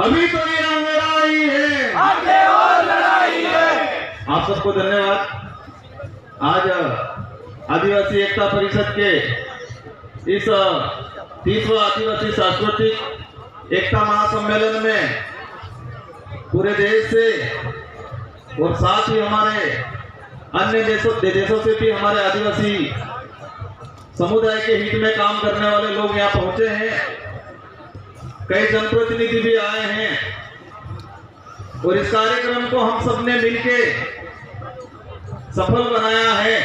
अभी तो ये लड़ाई है, आगे और लड़ाई है। आप सबको धन्यवाद। आज आदिवासी एकता परिषद के इस 30वां आदिवासी सांस्कृतिक एकता महासम्मेलन में पूरे देश से और साथ ही हमारे अन्य देशों से भी हमारे आदिवासी समुदाय के हित में काम करने वाले लोग यहाँ पहुंचे हैं। कई जनप्रतिनिधि भी आए हैं और इस कार्यक्रम को हम सबने मिलके सफल बनाया है।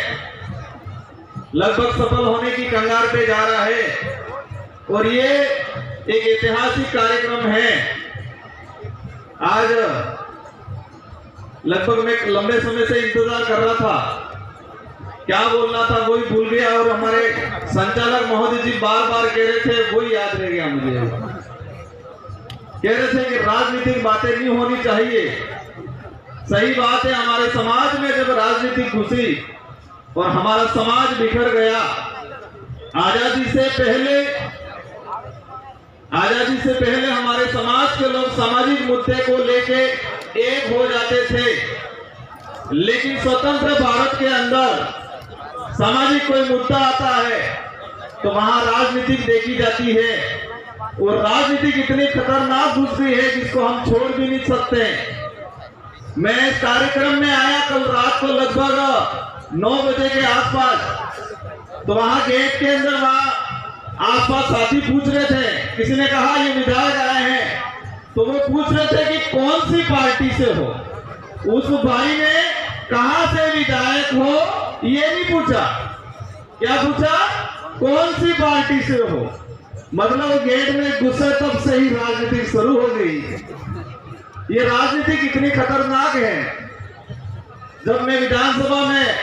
लगभग सफल होने की कगार पे जा रहा है और ये एक ऐतिहासिक कार्यक्रम है। आज लगभग मैं लंबे समय से इंतजार कर रहा था, क्या बोलना था वही भूल गया और हमारे संचालक महोदय जी बार बार कह रहे थे, वही याद रह गया मुझे। कह रहे थे कि राजनीतिक बातें नहीं होनी चाहिए। सही बात है, हमारे समाज में जब राजनीति घुसी और हमारा समाज बिखर गया, आजादी से पहले हमारे समाज के लोग सामाजिक मुद्दे को लेके एक हो जाते थे, लेकिन स्वतंत्र भारत के अंदर सामाजिक कोई मुद्दा आता है तो वहां राजनीतिक देखी जाती है और राजनीतिक इतनी खतरनाक घुस गई है जिसको हम छोड़ भी नहीं सकते। मैं इस कार्यक्रम में आया कल रात को लगभग 9 बजे के आसपास, तो वहां गेट के अंदर वहां आसपास साथी पूछ रहे थे, किसी ने कहा ये विधायक आए हैं, तो वो पूछ रहे थे कि कौन सी पार्टी से हो। उस भाई ने कहां से विधायक हो ये नहीं पूछा, क्या पूछा, कौन सी पार्टी से हो। मतलब गेट में घुसे तब से ही राजनीति शुरू हो गई। ये राजनीति कितनी खतरनाक है। जब मैं विधानसभा में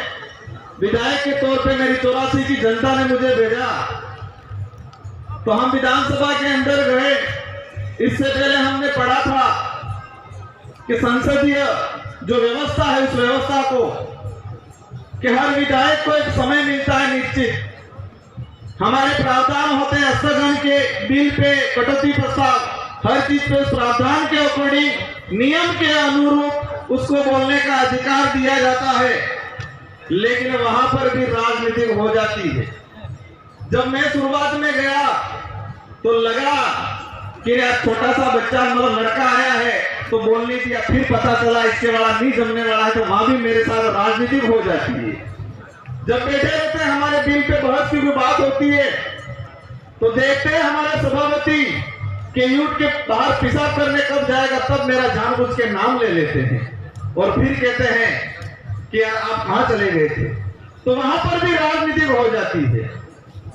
विधायक के तौर पे मेरी 84 की जनता ने मुझे भेजा, तो हम विधानसभा के अंदर गए। इससे पहले हमने पढ़ा था कि संसदीय जो व्यवस्था है उस व्यवस्था को कि हर विधायक को एक समय मिलता है निश्चित। हमारे प्रावधान होते हैं स्थगन के, बिल पे कटौती प्रस्ताव, हर चीज पे उस प्रावधान के अकॉर्डिंग नियम के अनुरूप उसको बोलने का अधिकार दिया जाता है, लेकिन वहां पर भी राजनीति हो जाती है। जब मैं शुरुआत में गया तो लगा कि छोटा सा बच्चा मतलब लड़का आया है तो बोलने दिया, फिर पता चला इसके वाला नहीं जमने वाला है, तो वहां भी मेरे साथ राजनीतिक हो जाती है। जब बैठे रहते हैं हमारे बिल पे बहस की कोई बात होती है तो देखते हैं हमारे सभापति के यूट के बाहर पेशाब करने कब जाएगा, तब मेरा जानबूझ के नाम ले लेते हैं और फिर कहते हैं कि आप कहां चले गए थे। तो वहां पर भी राजनीतिक हो जाती है।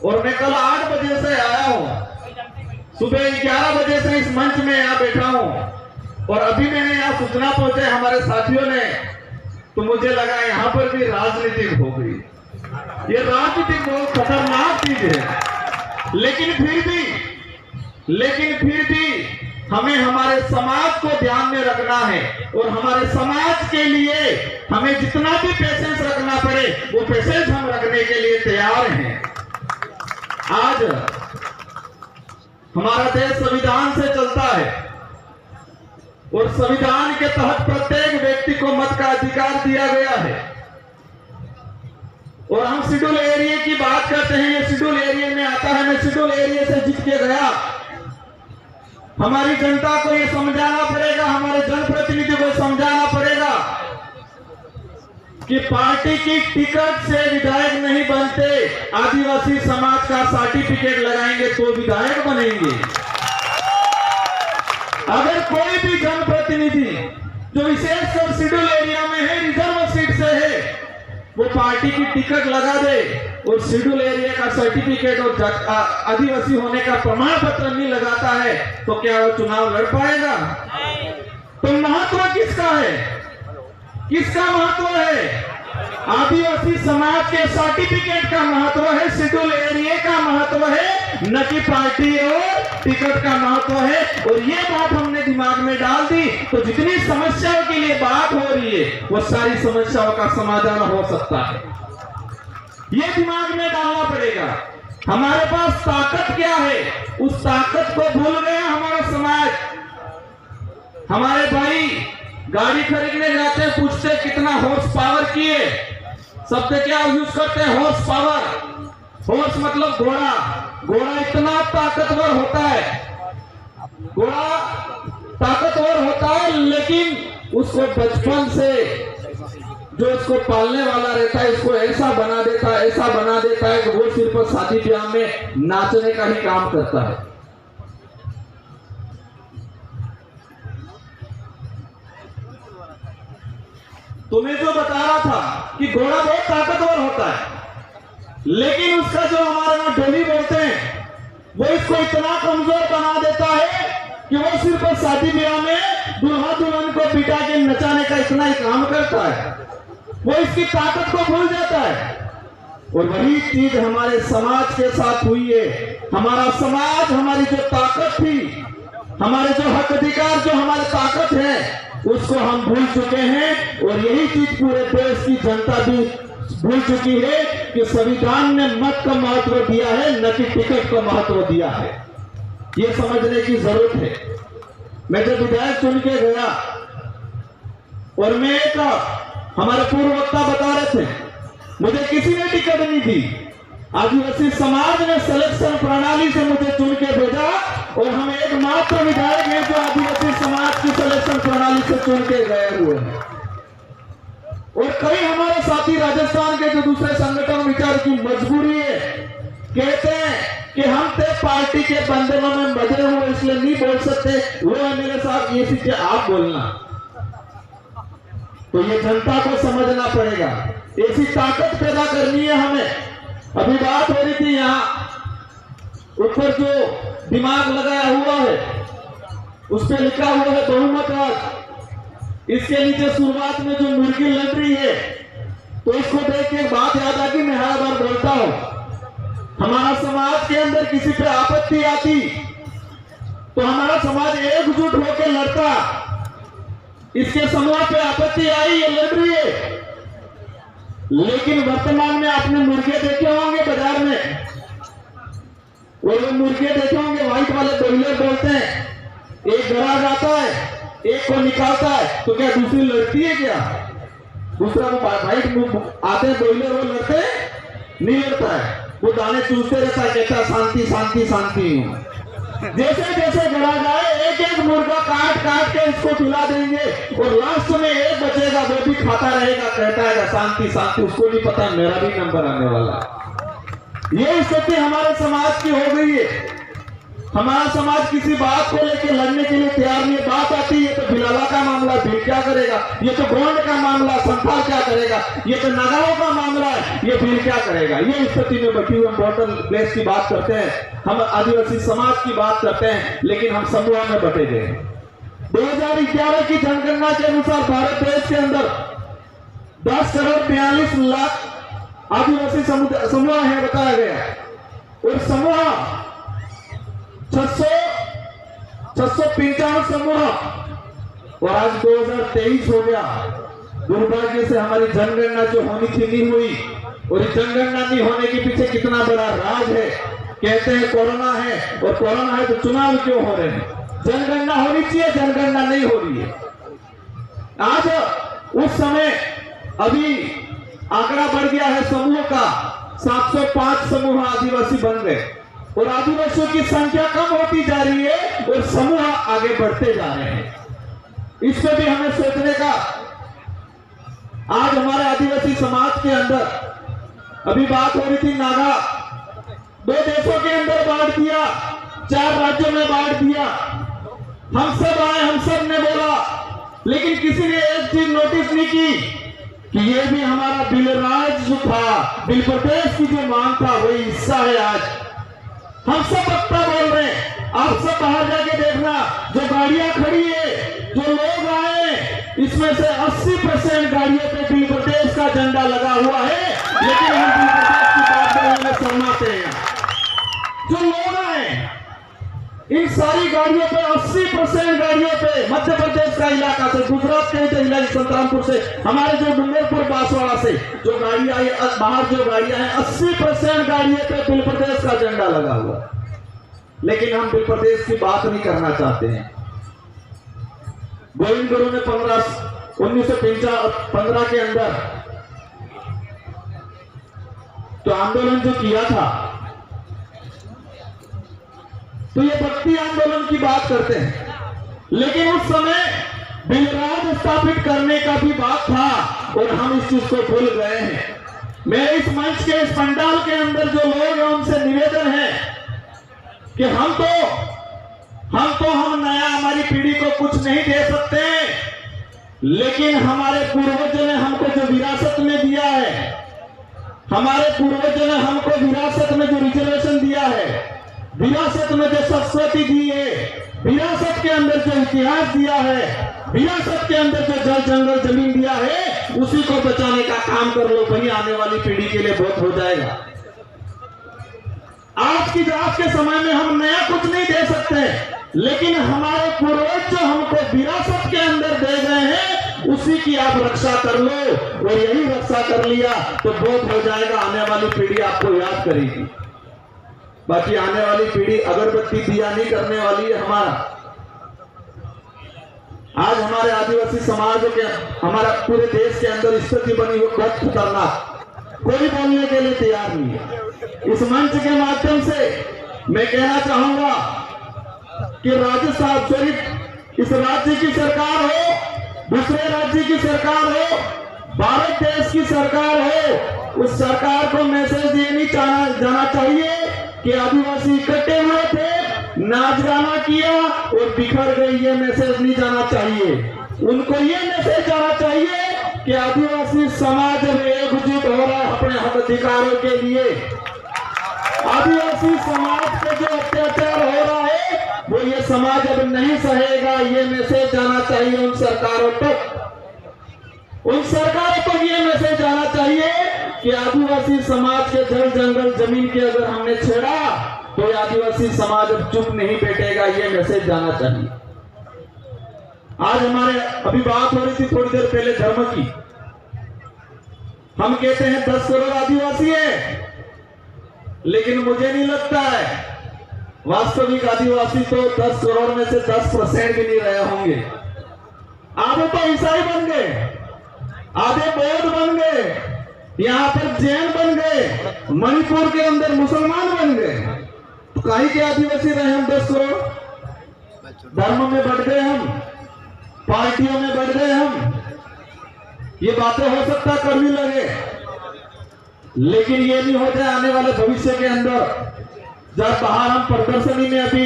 और मैं कल 8 बजे से आया हूं, सुबह 11 बजे से इस मंच में यहाँ बैठा हूं और अभी मैंने यहाँ सूचना पहुंचे हमारे साथियों ने, तो मुझे लगा यहाँ पर भी राजनीतिक हो गई। ये राजनीतिक बहुत खतरनाक चीज है, लेकिन फिर भी हमें हमारे समाज को ध्यान में रखना है और हमारे समाज के लिए हमें जितना भी पेशेंस रखना पड़े वो पेशेंस हम रखने के लिए तैयार हैं। आज हमारा देश संविधान से चलता है और संविधान के तहत प्रत्येक व्यक्ति को मत का अधिकार दिया गया है। और हम शेड्यूल एरिया की बात करते हैं, ये शेड्यूल एरिया में आता है। मैं शेड्यूल एरिया से जीत के गया। हमारी जनता को ये समझाना पड़ेगा, हमारे जनप्रतिनिधि को समझाना पड़ेगा कि पार्टी की टिकट से विधायक नहीं बनते, आदिवासी समाज का सर्टिफिकेट लगाएंगे तो विधायक बनेंगे। अगर कोई भी जनप्रतिनिधि जो विशेषकर शेड्यूल एरिया में है, रिजर्व सीट से है, वो पार्टी की टिकट लगा दे और शेड्यूल एरिया का सर्टिफिकेट और आदिवासी होने का प्रमाण पत्र नहीं लगाता है, तो क्या वो चुनाव लड़ पाएगा? तो महत्व किसका है? किसका महत्व है? आदिवासी समाज के सर्टिफिकेट का महत्व है, शेड्यूल एरिया का महत्व है, न कि पार्टी और टिकट का महत्व है। और ये बात हमने दिमाग में डाल दी तो जितनी समस्याओं के लिए बात हो रही है वो सारी समस्याओं का समाधान हो सकता है। ये दिमाग में डालना पड़ेगा। हमारे पास ताकत क्या है, उस ताकत को भूल गया हमारा समाज। हमारे भाई गाड़ी खरीदने जाते हैं, पूछते हैं कितना हॉर्स पावर की है। शब्द क्या यूज करते हैं? Horse power. हॉर्स मतलब घोड़ा। घोड़ा इतना ताकतवर होता है, घोड़ा ताकतवर होता है, लेकिन उसको बचपन से जो इसको पालने वाला रहता है इसको ऐसा बना देता है, ऐसा बना देता है कि वो सिर्फ शादी ब्याह में नाचने का ही काम करता है। तुम्हें जो बता रहा था कि घोड़ा बहुत ताकतवर होता है, लेकिन उसका जो हमारे वहां डोली बोलते हैं वो इसको इतना कमजोर बना देता है कि वो सिर्फ शादी ब्याह में दूल्हा दुल्हन को बिठा के नचाने का इतना ही काम करता है, वो इसकी ताकत को भूल जाता है। और वही चीज हमारे समाज के साथ हुई है। हमारा समाज, हमारी जो ताकत थी, हमारे जो हक अधिकार, जो हमारी ताकत है, उसको हम भूल चुके हैं। और यही चीज पूरे देश की जनता भी भूल चुकी है कि संविधान ने मत का महत्व दिया है, न कि टिकट का महत्व दिया है। ये समझने की जरूरत है। मैं जब विधायक चुन के गया और मैं एक हमारे पूर्व वक्ता बता रहे थे, मुझे किसी ने टिकट नहीं दी। आदिवासी समाज ने सिलेक्शन प्रणाली से मुझे चुन के भेजा और हम एकमात्र विधायक हैं जो आदिवासी समाज की सिलेक्शन प्रणाली से चुन के गए हुए हैं। और कई हमारे साथी राजस्थान के जो दूसरे संगठन विचार की मजबूरी है, कहते हैं कि हम थे पार्टी के बंधनों में बंधे हुए इसलिए नहीं बोल सकते, वो है मेरे साथ ये सीखे आप बोलना। तो ये जनता को समझना पड़ेगा, ऐसी ताकत पैदा करनी है हमें। अभी बात हो रही थी यहाँ ऊपर जो दिमाग लगाया हुआ है उस पर लिखा हुआ है बहुमत राज। इसके नीचे शुरुआत में जो मुर्गी लग रही है, तो इसको देख के बात याद आ गई, मैं हर बार बोलता हूं, हमारा समाज के अंदर किसी पे आपत्ति आती तो हमारा समाज एकजुट होकर लड़ता। इसके समूह पे आपत्ति आई, ये लड़ रही है, लेकिन वर्तमान में आपने मुर्गे देखे होंगे बाजार में, वो मुर्गे देखे होंगे व्हाइट वाले ब्रॉयलर बोलते हैं, एक ग्राहक आता है एक को निकालता है तो क्या दूसरी लड़ती है? क्या दूसरा वो व्हाइट आते हैं ब्रॉयलर, वो लड़ते नहीं लड़ता है, वो दाने चूसते रहता है, कहता शांति शांति शांति। जैसे जैसे ग्राहक आए एक एक मुर्गा काट काट के इसको खिला देंगे और लास्ट में एक बचेगा, वो भी खाता रहेगा, कहता है शांति शांति। उसको नहीं पता मेरा भी नंबर आने वाला है। ये स्थिति हमारे समाज की हो गई है। हमारा समाज किसी बात को लेकर लड़ने के लिए तैयार नहीं। बात आती है तो भिलाला का मामला, भील क्या करेगा? ये तो गोंड का मामला, संथाल क्या करेगा? ये तो नगाओं का मामला है, ये भील क्या करेगा? ये स्थिति में बैठी हुए बॉर्डर प्लेस की बात करते हैं, हम आदिवासी समाज की बात करते हैं, लेकिन हम समूह में बटे गए। 2011 की जनगणना के अनुसार भारत देश के अंदर 10,42,00,000 आदिवासी समूह है बताया गया, और समूह 695 समूह, और आज 2023 हो गया। दुर्भाग्य से हमारी जनगणना जो होनी थी नहीं हुई, और इस जनगणना नहीं होने के पीछे कितना बड़ा राज है। कहते हैं कोरोना है, और कोरोना है तो चुनाव क्यों हो रहे हैं? जनगणना होनी चाहिए, जनगणना नहीं हो रही है। आज उस समय अभी आंकड़ा बढ़ गया है समूह का, 705 समूह आदिवासी बन गए, और आदिवासियों की संख्या कम होती जा रही है और समूह आगे बढ़ते जा रहे हैं। इस पे भी हमें सोचने का। आज हमारे आदिवासी समाज के अंदर अभी बात हो रही थी नागा, 2 देशों के अंदर बांट दिया, 4 राज्यों में बांट दिया। हम सब आए, हम सब ने बोला, लेकिन किसी ने एक चीज नोटिस नहीं की कि ये भी हमारा बिल राज जो था, बिल प्रदेश की जो मांग था, वही हिस्सा है। आज हम सब वक्ता बोल रहे हैं, आप सब बाहर जाके देखना, जो गाड़ियां खड़ी है, जो लोग आए, इसमें से 80% गाड़ियों पे बिल प्रदेश का झंडा लगा हुआ है, लेकिन हम बिल प्रदेश की बात करने में शर्माते हैं। जो लोग आए, इन सारी गाड़ियों पे 80% गाड़ियों पे मध्य प्रदेश का इलाका से, गुजरात के जिला संतरामपुर से, हमारे जो डूंगरपुर बांसवाड़ा से जो गाड़ियां आई, बाहर जो गाड़ियां हैं, 80% गाड़ियों पे बिल प्रदेश का झंडा लगा हुआ है। लेकिन हम बिल प्रदेश की बात नहीं करना चाहते हैं। गोविंद गुरु ने 1915 के अंदर तो आंदोलन जो किया था, तो ये भक्ति आंदोलन की बात करते हैं, लेकिन उस समय बिलराज स्थापित करने का भी बात था और हम इस चीज को भूल गए हैं। मेरे इस मंच के, इस पंडाल के अंदर जो लोग हैं उनसे निवेदन है कि हम नया, हमारी पीढ़ी को कुछ नहीं दे सकते, लेकिन हमारे पूर्वजों ने हमको जो विरासत में दिया है, हमारे पूर्वजों ने हमको विरासत में जो रिजर्वेशन दिया है, विरासत में जो संस्कृति दी है, विरासत के अंदर जो इतिहास दिया है, विरासत के अंदर जो जल जंगल जमीन दिया है, उसी को बचाने का काम कर लो, वही आने वाली पीढ़ी के लिए बहुत हो जाएगा। आज के समय में हम नया कुछ नहीं दे सकते, लेकिन हमारे पूर्वज जो हमको विरासत के अंदर दे गए हैं, उसी की आप रक्षा कर लो, और यही रक्षा कर लिया तो बहुत हो जाएगा। आने वाली पीढ़ी आपको याद करेगी। बाकी आने वाली पीढ़ी अगरबत्ती दिया नहीं करने वाली है हमारा। आज हमारे आदिवासी समाज के, हमारा पूरे देश के अंदर स्थिति बनी हुई बहुत खतरनाक, कोई बोलने के लिए तैयार नहीं है। इस मंच के माध्यम से मैं कहना चाहूंगा कि राजस्थान, इस राज्य की सरकार हो, दूसरे राज्य की सरकार हो, भारत देश की सरकार हो, उस सरकार को मैसेज ये नहीं जाना चाहिए कि आदिवासी इकट्ठे हुए थे, नाच गाना किया और बिखर गए, ये मैसेज नहीं जाना चाहिए। उनको ये मैसेज जाना चाहिए कि आदिवासी समाज अब एकजुट हो रहा है अपने हक अधिकारों के लिए। आदिवासी समाज पे जो अत्याचार हो रहा है वो ये समाज अब नहीं सहेगा, ये मैसेज जाना चाहिए उन सरकारों तक। उन सरकारों तक ये मैसेज जाना चाहिए कि आदिवासी समाज के जल जंगल जमीन के अगर हमने छेड़ा तो आदिवासी समाज अब चुप नहीं बैठेगा, ये मैसेज जाना चाहिए। आज हमारे अभी बात हो रही थी थोड़ी देर पहले धर्म की। हम कहते हैं 10 करोड़ आदिवासी है, लेकिन मुझे नहीं लगता है वास्तविक आदिवासी तो 10 करोड़ में से 10% भी नहीं रहे होंगे। आधे तो ईसाई बन गए, आधे बौद्ध बन गए, यहाँ पर जैन बन गए, मणिपुर के अंदर मुसलमान बन गए। तो काहे के आदिवासी रहे हम 10 करोड़? धर्म में बढ़ गए हम, पार्टियों में बढ़ गए हम। ये बातें हो सकता कड़वी लगे, लेकिन ये नहीं होता आने वाले भविष्य के अंदर। जब बाहर हम प्रदर्शनी में अभी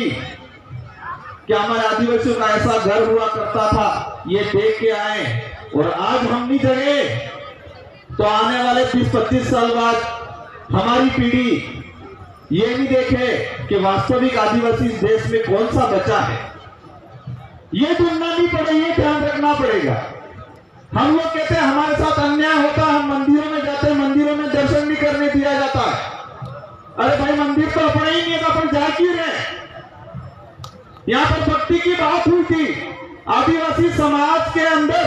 क्या हमारे आदिवासियों का ऐसा घर हुआ करता था, ये देख के आए, और आज हम नहीं जगे तो आने वाले 20-25 साल बाद हमारी पीढ़ी ये नहीं देखे कि वास्तविक आदिवासी देश में कौन सा बचा है। ये ढूंढना नहीं पड़ेगा, ये ध्यान रखना पड़ेगा। हम लोग कहते हैं हमारे साथ अन्याय होता है, हम मंदिरों में जाते हैं, मंदिरों में दर्शन नहीं करने दिया जाता है। अरे भाई, मंदिर तो अपना ही नहीं है, तो अपन जा क्यों रहे? यहाँ पर भक्ति की बात हुई थी। आदिवासी समाज के अंदर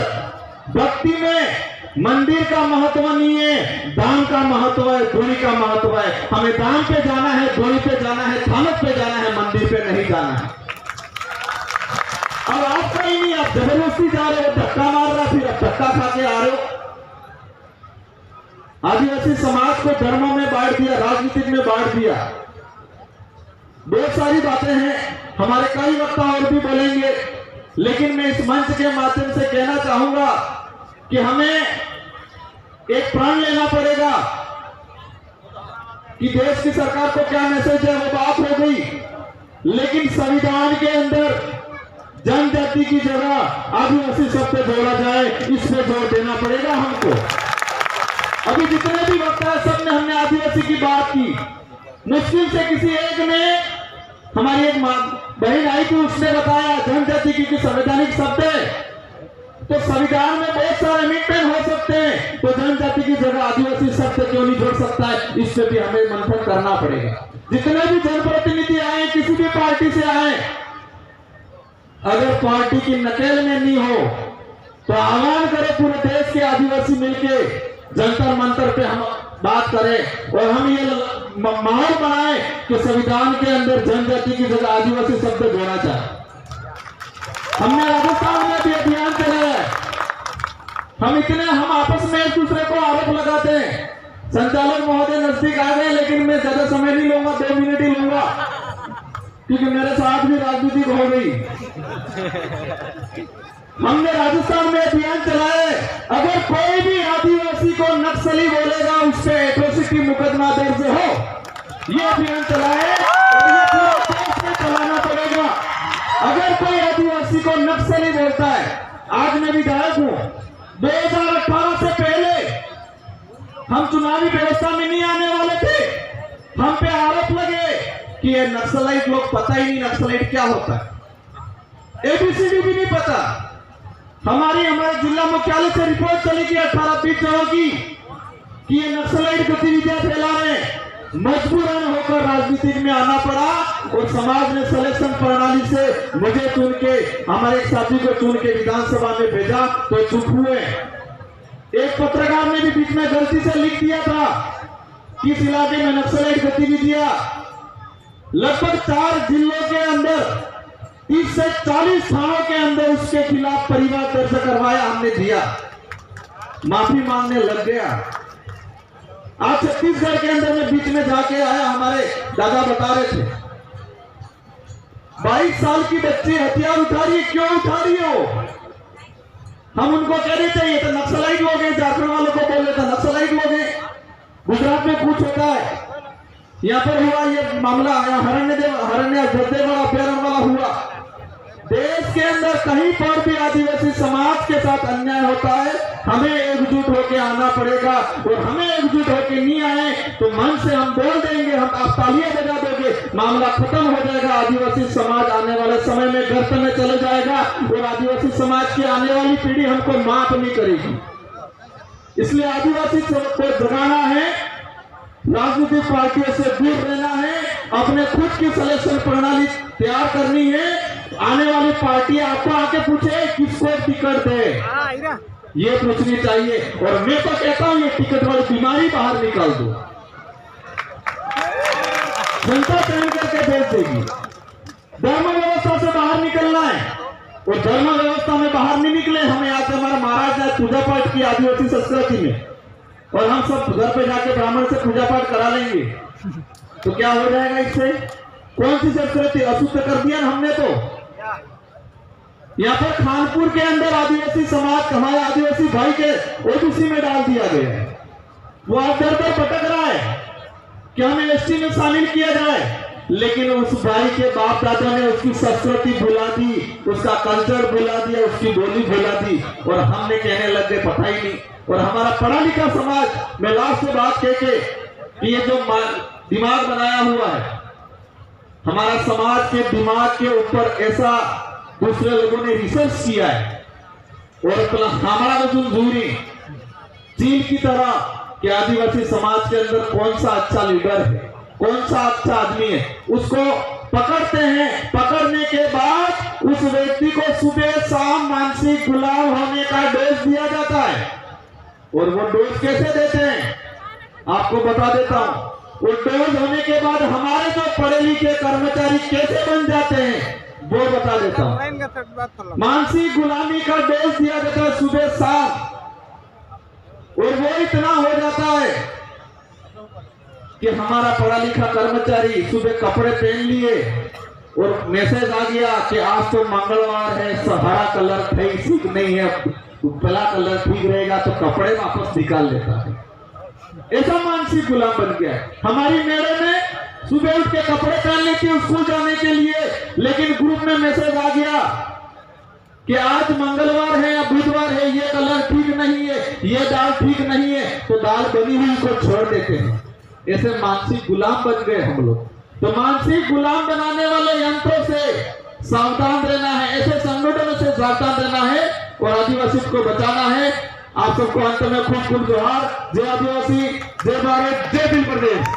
भक्ति में मंदिर का महत्व नहीं है, दान का महत्व है, धोनी का महत्व है। हमें दान पे जाना है, धोनी पे जाना है, थानक पे जाना है, मंदिर पे नहीं जाना है। अब आपका ही नहीं, आप जबरदस्ती जा रहे हो, धक्का मार रहा, फिर आप धक्का खा के आ रहे हो। आदिवासी समाज को धर्मों में बांट दिया, राजनीतिक में बांट दिया। बहुत सारी बातें हैं, हमारे कई वक्ता और भी बोलेंगे, लेकिन मैं इस मंच के माध्यम से कहना चाहूंगा कि हमें एक प्रण लेना पड़ेगा कि देश की सरकार को क्या मैसेज है, वो बात हो गई, लेकिन संविधान के अंदर जनजाति की जगह आदिवासी शब्द जोड़ा जाए, इस पे जोर देना पड़ेगा हमको। अभी जितने भी वक्ता है सब ने हमने आदिवासी की बात की। मुश्किल से किसी एक ने, हमारी एक बहन आई थी, उसने बताया जनजाति की संवैधानिक शब्द है, तो संविधान में बहुत सारे अमेंडमेंट हो सकते हैं, तो जनजाति की जगह आदिवासी शब्द क्यों नहीं जोड़ सकता है? इस पे भी हमें मंथन करना पड़ेगा। जितने भी जनप्रतिनिधि आए, किसी भी पार्टी से आए, अगर पार्टी की नकेल में नहीं हो तो आह्वान करें पूरे देश के आदिवासी मिलके जंतर मंतर पे हम बात करें, और हम ये माहौल बनाएं कि संविधान के अंदर जनजाति की जगह आदिवासी शब्द जोड़ा जाए। हमने राजस्थान में भी अभियान चलाया है। हम आपस में एक दूसरे को आरोप लगाते हैं। संचालक महोदय नजदीक आ गए, लेकिन मैं ज्यादा समय नहीं लूंगा, 2 मिनट ही लूंगा, क्योंकि मेरे साथ भी राजनीति हो गई। हमने राजस्थान में अभियान चलाए, अगर कोई भी आदिवासी को नक्सली बोलेगा उस पर एट्रोसिटी मुकदमा दर्ज हो, ये अभियान चलाए और ये पूरे देश में चलाना पड़ेगा। अगर कोई आदिवासी को नक्सली बोलता है, आज मैं विधायक हूं, 2018 से पहले हम चुनावी व्यवस्था में नहीं आने वाले थे। हम पे आरोप लगे कि ये नक्सलाइट लोग, पता ही नहीं नक्सलाइट क्या होता है, एबीसीडी भी नहीं पता। हमारे जिला मुख्यालय से रिपोर्ट चली कि 18-20 जनों की कि ये नक्सलाइट गतिविधियां फैला रहे हैं। मजबूरन होकर राजनीति में आना पड़ा और समाज ने सिलेक्शन प्रणाली से मुझे चुन के, हमारे एक साथी को चुन के विधानसभा में भेजा, तो चुप हुए। एक पत्रकार ने भी बीच में गलती से लिख दिया था कि इस इलाके में नक्सलाइट गतिविधियां, लगभग 4 जिलों के अंदर 30 से 40 थानों के अंदर उसके खिलाफ परिवार दर्ज करवाया, हमने दिया, माफी मांगने लग गया। आज छत्तीसगढ़ के अंदर में बीच में जाके आया, हमारे दादा बता रहे थे 22 साल की बच्ची हथियार उठा रही है, क्यों उठा रही हो? हम उनको कह रहे थे ये तो नक्सलाइट लोग हैं, झारखंड वालों को बोल रहे थे नक्सलाइट लोग हैं। गुजरात में कुछ होता है, यहाँ पर हुआ ये मामला, हरण्य गर्देवाड़ा अभ्यारण्य वाला हुआ। देश के अंदर कहीं पर भी आदिवासी समाज के साथ अन्याय होता है, हमें एकजुट होकर आना पड़ेगा। और हमें एकजुट होकर नहीं आए तो मन से हम बोल देंगे, हम आप तालियां बजा दोगे, मामला खत्म हो जाएगा। आदिवासी समाज आने वाले समय में गर्त में चले जाएगा और आदिवासी समाज की आने वाली पीढ़ी हमको माफ नहीं करेगी। इसलिए आदिवासी को जगाना है, राजनीतिक पार्टियों से दूर रहना है, अपने खुद की सिलेक्शन प्रणाली तैयार करनी है। आने वाली पार्टी आपको आके पूछे किसको टिकट दे, ये पूछनी चाहिए। और मैं तो कहता हूं ये टिकट वाली बीमारी बाहर निकाल दो, जनता चयन करके भेज देगी। धर्म व्यवस्था से बाहर निकलना है और धर्म व्यवस्था में बाहर नहीं निकले, हमें आज हमारा महाराज ने पूजा पाठ की आदिवासी संस्कृति में, और हम सब घर पे जाके ब्राह्मण से पूजा पाठ करा लेंगे तो क्या हो जाएगा? इससे कौन सी संस्कृति अशुद्ध कर दिया हमने? तो यहाँ पर खानपुर के अंदर आदिवासी समाज, हमारे आदिवासी भाई के ओबीसी में डाल दिया गया है। वो आप दर दर भटक रहा है कि हमें एसटी में शामिल किया जाए, लेकिन उस भाई के बाप दादा ने उसकी संस्कृति भुला दी, उसका कल्चर भुला दिया, उसकी बोली भुला दी, और हमने कहने लग गए पता ही नहीं। और हमारा पढ़ा लिखा समाज, मैं लास्ट से बात कह के कि ये जो दिमाग बनाया हुआ है, हमारा समाज के दिमाग के ऊपर ऐसा दूसरे लोगों ने रिसर्च किया है और हमारा मजूरी चीन की तरह कि आदिवासी समाज के अंदर कौन सा अच्छा लीडर है, कौन सा अच्छा आदमी है, उसको पकड़ते हैं। पकड़ने के बाद उस व्यक्ति को सुबह शाम मानसिक गुलाम होने का डोज दिया जाता है। और वो डोज कैसे देते हैं आपको बता देता हूं। वो डोज होने के बाद हमारे जो पढ़े लिखे कर्मचारी कैसे बन जाते हैं वो बता देता हूं। मानसिक गुलामी का डोज दिया जाता है सुबह शाम, और वो इतना हो जाता है कि हमारा पढ़ा लिखा कर्मचारी सुबह कपड़े पहन लिए और मैसेज आ गया कि आज तो मंगलवार है, हरा कलर ठीक नहीं है, पीला कलर ठीक रहेगा, तो कपड़े वापस निकाल लेता है। ऐसा मानसिक गुलाम बन गया है। हमारी मैडम ने सुबह उठ के कपड़े पहन लेती है स्कूल जाने के लिए, लेकिन ग्रुप में मैसेज आ गया कि आज मंगलवार है या बुधवार है, ये कलर ठीक नहीं है, ये दाल ठीक नहीं है, तो दाल बनी हुई को छोड़ देते हैं। ऐसे मानसिक गुलाम बन गए हम लोग। तो मानसिक गुलाम बनाने वाले यंत्रों से सावधान रहना है, ऐसे संगठनों से सावधान रहना है और आदिवासी को बचाना है। आप सबको अंत में खूब खूब जोहार। जय आदिवासी, जय भारत, जय भील प्रदेश।